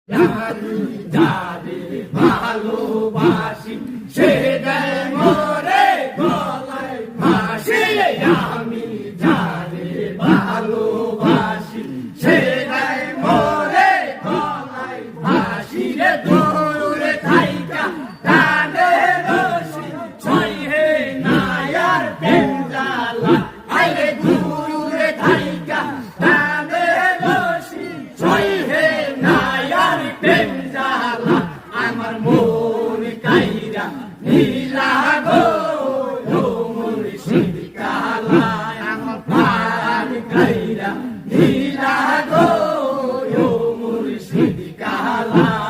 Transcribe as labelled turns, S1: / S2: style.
S1: আমি যারে ভালোবাসি সে দেয় মোরে গলায় ফাঁসি। আমি যারে ভালোবাসি সে দেয় মোরে গলায় ফাঁসি। রে দূরে থাইকা টানে রশি ছয় হে নায়ার প্রেম জ্বালা। আইরে দূরে থাইকা টানে রশি ছয় হে নায়ার প্রেম জ্বালা। আমার মন কাইরা নীলা গো মুর্শিদ কালা। আমার প্রাণ কাইরা নীলা গো মুর্শিদ কালা।